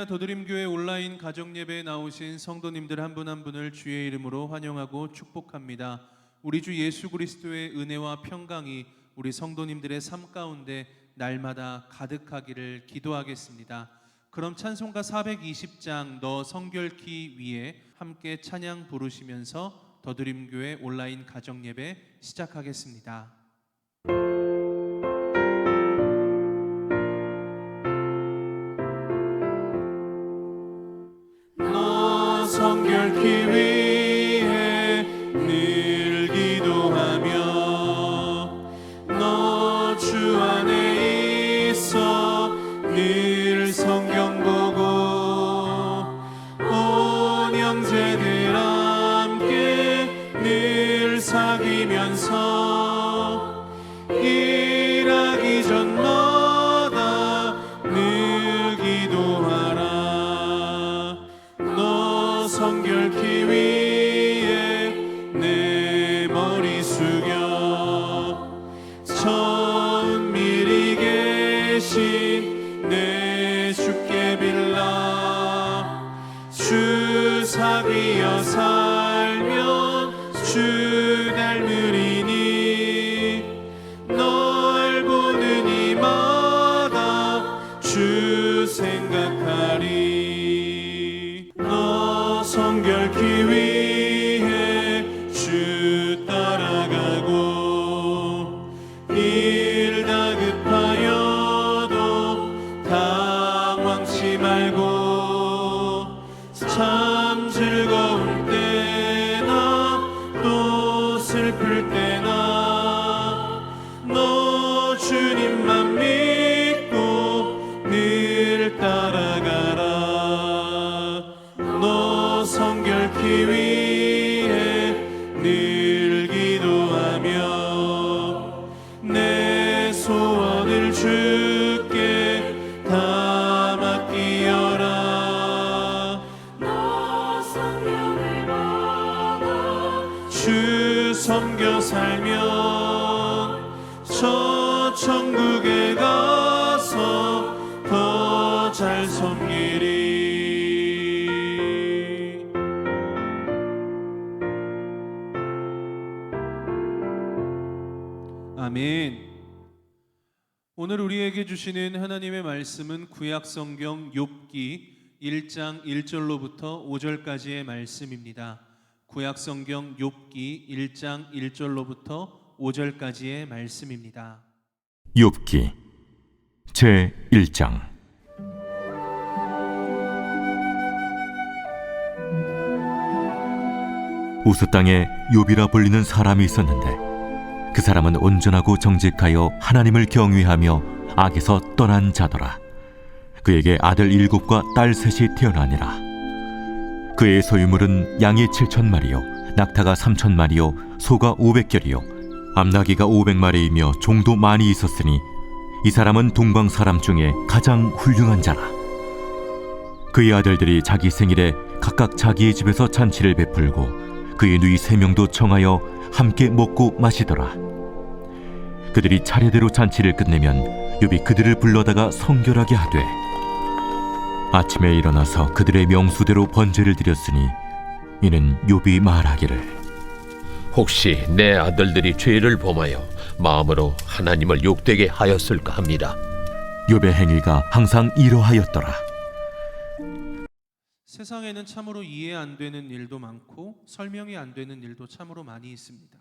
할렐루야. 더드림교회 온라인 가정예배에 나오신 성도님들 한 분 한 분을 주의 이름으로 환영하고 축복합니다. 우리 주 예수 그리스도의 은혜와 평강이 우리 성도님들의 삶 가운데 날마다 가득하기를 기도하겠습니다. 그럼 찬송가 420장 너 성결키 위에 함께 찬양 부르시면서 더드림교회 온라인 가정예배 시작하겠습니다. 성결키 위에 늘 기도하며 너 주 안에 있어 늘 성경 보고 온 형제들 함께 늘 사귀면서 일하기 전마다 늘 기도하라. 성결키 위에 내 머리 숙여 천밀히 계신 내 주께 빌라. 주 사귀어 살면 주 닮으리니 널 보는 이마다 주 생각하리. 성결키 위에 주 따라가고 일 다급하여도 당황치 말고 참 즐거울 때나 또 슬플 때나 너 주님만 믿고 늘 따라가라. 성결키 위에 늘 기도하며 내 소원을 주께 다 맡기어라. 너 성령을 받아 주 섬겨 살면 저 천국에 가서 더 잘 섬기리. 아멘. 오늘 우리에게 주시는 하나님의 말씀은 구약성경 욥기 1장 1절로부터 5절까지의 말씀입니다. 구약성경 욥기 1장 1절로부터 5절까지의 말씀입니다. 욥기 제1장. 우스 땅에 욥이라 불리는 사람이 있었는데 그 사람은 온전하고 정직하여 하나님을 경외하며 악에서 떠난 자더라. 그에게 아들 7과 딸 3이 태어나니라. 그의 소유물은 양이 7,000마리요 낙타가 3,000마리요 소가 500결이요 암나귀가 500마리이며 종도 많이 있었으니 이 사람은 동방 사람 중에 가장 훌륭한 자라. 그의 아들들이 자기 생일에 각각 자기의 집에서 잔치를 베풀고 그의 누이 3명도 청하여 함께 먹고 마시더라. 그들이 차례대로 잔치를 끝내면 욥이 그들을 불러다가 성결하게 하되 아침에 일어나서 그들의 명수대로 번제를 드렸으니 이는 욥이 말하기를 혹시 내 아들들이 죄를 범하여 마음으로 하나님을 욕되게 하였을까 합니다. 욥의 행위가 항상 이러하였더라. 세상에는 참으로 이해 안 되는 일도 많고 설명이 안 되는 일도 참으로 많이 있습니다.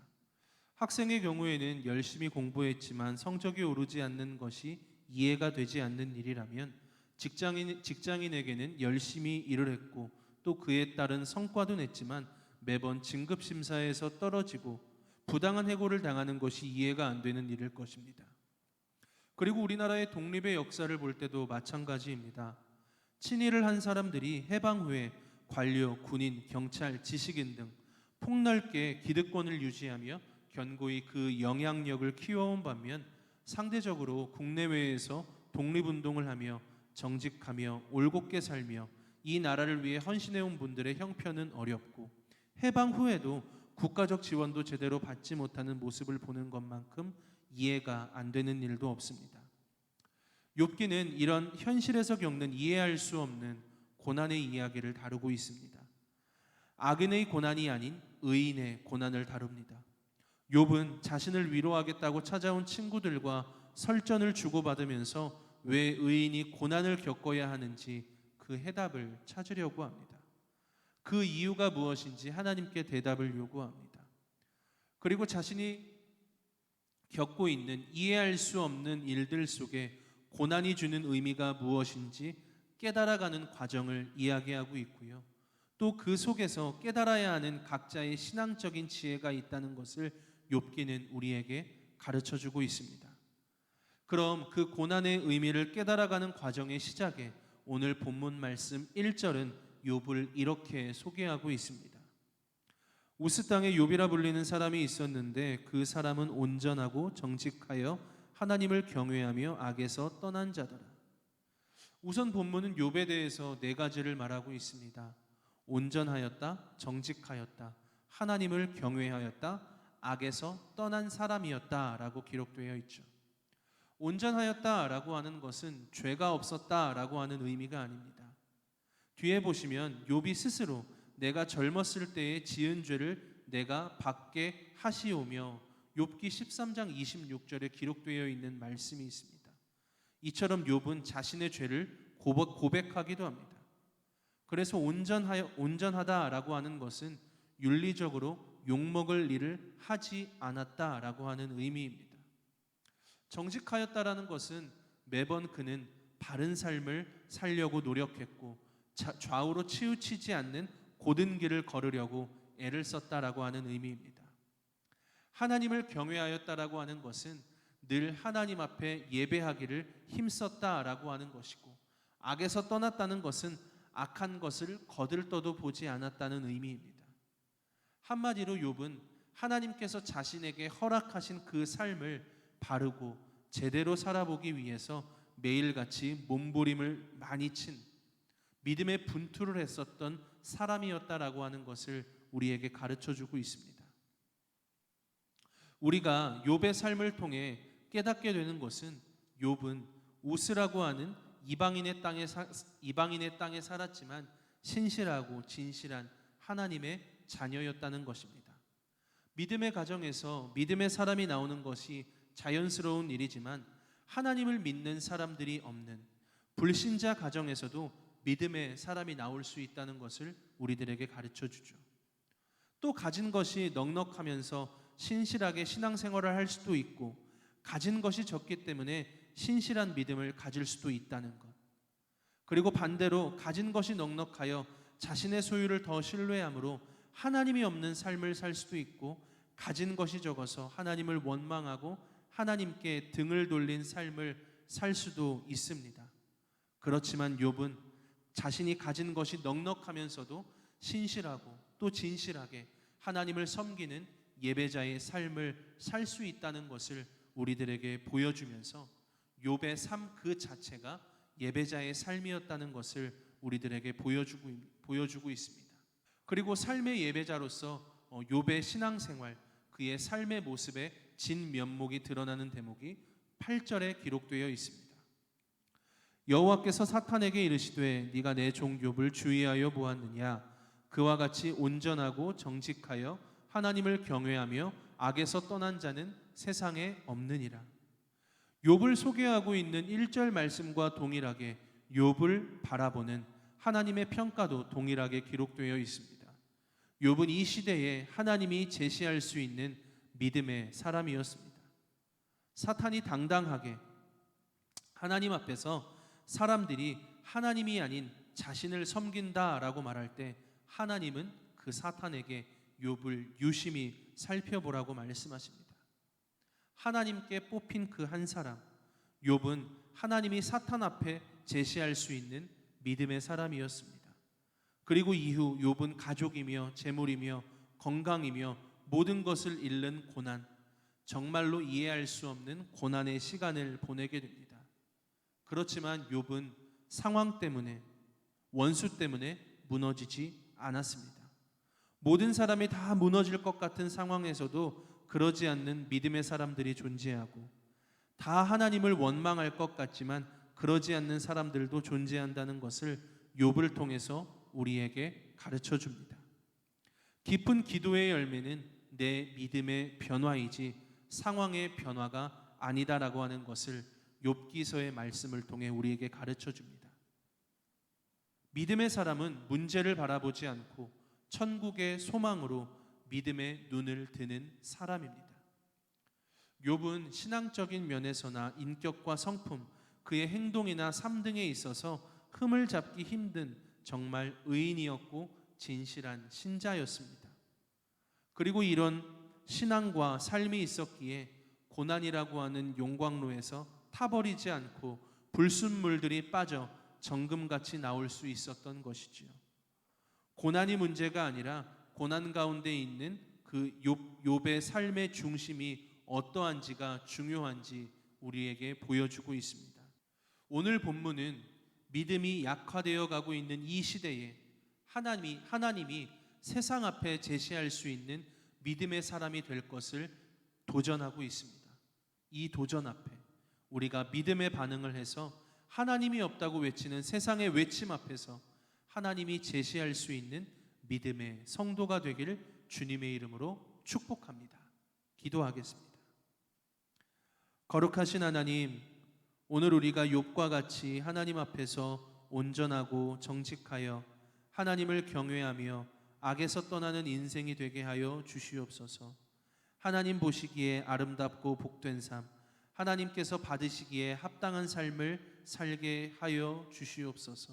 학생의 경우에는 열심히 공부했지만 성적이 오르지 않는 것이 이해가 되지 않는 일이라면 직장인에게는 열심히 일을 했고 또 그에 따른 성과도 냈지만 매번 진급심사에서 떨어지고 부당한 해고를 당하는 것이 이해가 안 되는 일일 것입니다. 그리고 우리나라의 독립의 역사를 볼 때도 마찬가지입니다. 친일을 한 사람들이 해방 후에 관료, 군인, 경찰, 지식인 등 폭넓게 기득권을 유지하며 견고히 그 영향력을 키워온 반면 상대적으로 국내외에서 독립운동을 하며 정직하며 올곧게 살며 이 나라를 위해 헌신해온 분들의 형편은 어렵고 해방 후에도 국가적 지원도 제대로 받지 못하는 모습을 보는 것만큼 이해가 안 되는 일도 없습니다. 욥기는 이런 현실에서 겪는 이해할 수 없는 고난의 이야기를 다루고 있습니다. 악인의 고난이 아닌 의인의 고난을 다룹니다. 욥은 자신을 위로하겠다고 찾아온 친구들과 설전을 주고받으면서 왜 의인이 고난을 겪어야 하는지 그 해답을 찾으려고 합니다. 그 이유가 무엇인지 하나님께 대답을 요구합니다. 그리고 자신이 겪고 있는 이해할 수 없는 일들 속에 고난이 주는 의미가 무엇인지 깨달아가는 과정을 이야기하고 있고요. 또 그 속에서 깨달아야 하는 각자의 신앙적인 지혜가 있다는 것을 욥기는 우리에게 가르쳐주고 있습니다. 그럼 그 고난의 의미를 깨달아가는 과정의 시작에 오늘 본문 말씀 1절은 욥을 이렇게 소개하고 있습니다. 우스 땅에 욥이라 불리는 사람이 있었는데 그 사람은 온전하고 정직하여 하나님을 경외하며 악에서 떠난 자더라. 우선 본문은 욥에 대해서 네 가지를 말하고 있습니다. 온전하였다, 정직하였다, 하나님을 경외하였다, 악에서 떠난 사람이었다라고 기록되어 있죠. 온전하였다라고 하는 것은 죄가 없었다라고 하는 의미가 아닙니다. 뒤에 보시면 욥이 스스로 내가 젊었을 때에 지은 죄를 내가 받게 하시오며 욥기 13장 26절에 기록되어 있는 말씀이 있습니다. 이처럼 욥은 자신의 죄를 고백하기도 합니다. 그래서 온전하다라고 하는 것은 윤리적으로 욕먹을 일을 하지 않았다라고 하는 의미입니다. 정직하였다라는 것은 매번 그는 바른 삶을 살려고 노력했고 좌우로 치우치지 않는 고든 길을 걸으려고 애를 썼다라고 하는 의미입니다. 하나님을 경외하였다라고 하는 것은 늘 하나님 앞에 예배하기를 힘썼다라고 하는 것이고, 악에서 떠났다는 것은 악한 것을 거들떠도 보지 않았다는 의미입니다. 한마디로 욥은 하나님께서 자신에게 허락하신 그 삶을 바르고 제대로 살아보기 위해서 매일같이 몸부림을 많이 친 믿음의 분투를 했었던 사람이었다라고 하는 것을 우리에게 가르쳐주고 있습니다. 우리가 욥의 삶을 통해 깨닫게 되는 것은 욥은 우스라고 하는 이방인의 땅에 살았지만 신실하고 진실한 하나님의 자녀였다는 것입니다. 믿음의 가정에서 믿음의 사람이 나오는 것이 자연스러운 일이지만 하나님을 믿는 사람들이 없는 불신자 가정에서도 믿음의 사람이 나올 수 있다는 것을 우리들에게 가르쳐 주죠. 또 가진 것이 넉넉하면서 신실하게 신앙생활을 할 수도 있고, 가진 것이 적기 때문에 신실한 믿음을 가질 수도 있다는 것. 그리고 반대로 가진 것이 넉넉하여 자신의 소유를 더 신뢰함으로 하나님이 없는 삶을 살 수도 있고, 가진 것이 적어서 하나님을 원망하고 하나님께 등을 돌린 삶을 살 수도 있습니다. 그렇지만 욥은 자신이 가진 것이 넉넉하면서도 신실하고 또 진실하게 하나님을 섬기는 예배자의 삶을 살 수 있다는 것을 우리들에게 보여주면서 욥의 삶 그 자체가 예배자의 삶이었다는 것을 우리들에게 보여주고 있습니다. 그리고 삶의 예배자로서 욥의 신앙생활, 그의 삶의 모습의 진면목이 드러나는 대목이 8절에 기록되어 있습니다. 여호와께서 사탄에게 이르시되 네가 내 종 욥을 주의하여 보았느냐? 그와 같이 온전하고 정직하여 하나님을 경외하며 악에서 떠난 자는 세상에 없느니라. 욥을 소개하고 있는 1절 말씀과 동일하게 욥을 바라보는 하나님의 평가도 동일하게 기록되어 있습니다. 욥은 이 시대에 하나님이 제시할 수 있는 믿음의 사람이었습니다. 사탄이 당당하게 하나님 앞에서 사람들이 하나님이 아닌 자신을 섬긴다라고 말할 때 하나님은 그 사탄에게 욥을 유심히 살펴보라고 말씀하십니다. 하나님께 뽑힌 그 한 사람, 욥은 하나님이 사탄 앞에 제시할 수 있는 믿음의 사람이었습니다. 그리고 이후 욥은 가족이며 재물이며 건강이며 모든 것을 잃는 고난, 정말로 이해할 수 없는 고난의 시간을 보내게 됩니다. 그렇지만 욥은 상황 때문에, 원수 때문에 무너지지 않았습니다. 모든 사람이 다 무너질 것 같은 상황에서도 그러지 않는 믿음의 사람들이 존재하고, 다 하나님을 원망할 것 같지만 그러지 않는 사람들도 존재한다는 것을 욥을 통해서 우리에게 가르쳐 줍니다. 깊은 기도의 열매는 내 믿음의 변화이지 상황의 변화가 아니다라고 하는 것을 욥기서의 말씀을 통해 우리에게 가르쳐 줍니다. 믿음의 사람은 문제를 바라보지 않고 천국의 소망으로 믿음의 눈을 드는 사람입니다. 욥은 신앙적인 면에서나 인격과 성품, 그의 행동이나 삶 등에 있어서 흠을 잡기 힘든 정말 의인이었고 진실한 신자였습니다. 그리고 이런 신앙과 삶이 있었기에 고난이라고 하는 용광로에서 타버리지 않고 불순물들이 빠져 정금같이 나올 수 있었던 것이지요. 고난이 문제가 아니라 고난 가운데 있는 그 욥의 삶의 중심이 어떠한지가 중요한지 우리에게 보여주고 있습니다. 오늘 본문은 믿음이 약화되어 가고 있는 이 시대에 하나님이 세상 앞에 제시할 수 있는 믿음의 사람이 될 것을 도전하고 있습니다. 이 도전 앞에 우리가 믿음의 반응을 해서 하나님이 없다고 외치는 세상의 외침 앞에서 하나님이 제시할 수 있는 믿음의 성도가 되기를 주님의 이름으로 축복합니다. 기도하겠습니다. 거룩하신 하나님, 오늘 우리가 욥과 같이 하나님 앞에서 온전하고 정직하여 하나님을 경외하며 악에서 떠나는 인생이 되게 하여 주시옵소서. 하나님 보시기에 아름답고 복된 삶, 하나님께서 받으시기에 합당한 삶을 살게 하여 주시옵소서.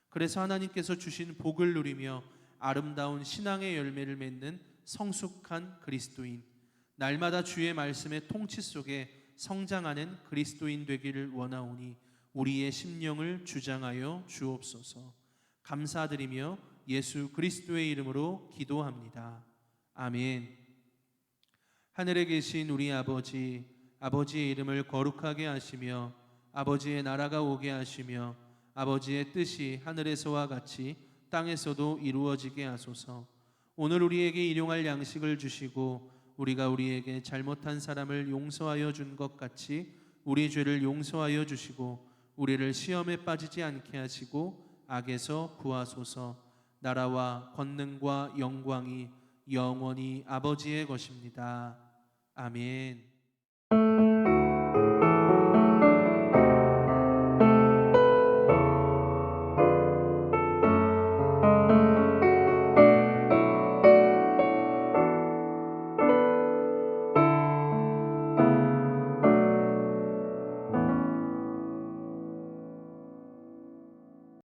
그래서 하나님께서 주신 복을 누리며 아름다운 신앙의 열매를 맺는 성숙한 그리스도인, 날마다 주의 말씀의 통치 속에 성장하는 그리스도인 되기를 원하오니 우리의 심령을 주장하여 주옵소서. 감사드리며 예수 그리스도의 이름으로 기도합니다. 아멘. 하늘에 계신 우리 아버지, 아버지의 이름을 거룩하게 하시며 아버지의 나라가 오게 하시며 아버지의 뜻이 하늘에서와 같이 땅에서도 이루어지게 하소서. 오늘 우리에게 일용할 양식을 주시고 우리가 우리에게 잘못한 사람을 용서하여 준 것 같이 우리 죄를 용서하여 주시고 우리를 시험에 빠지지 않게 하시고 악에서 구하소서. 나라와 권능과 영광이 영원히 아버지의 것입니다. 아멘.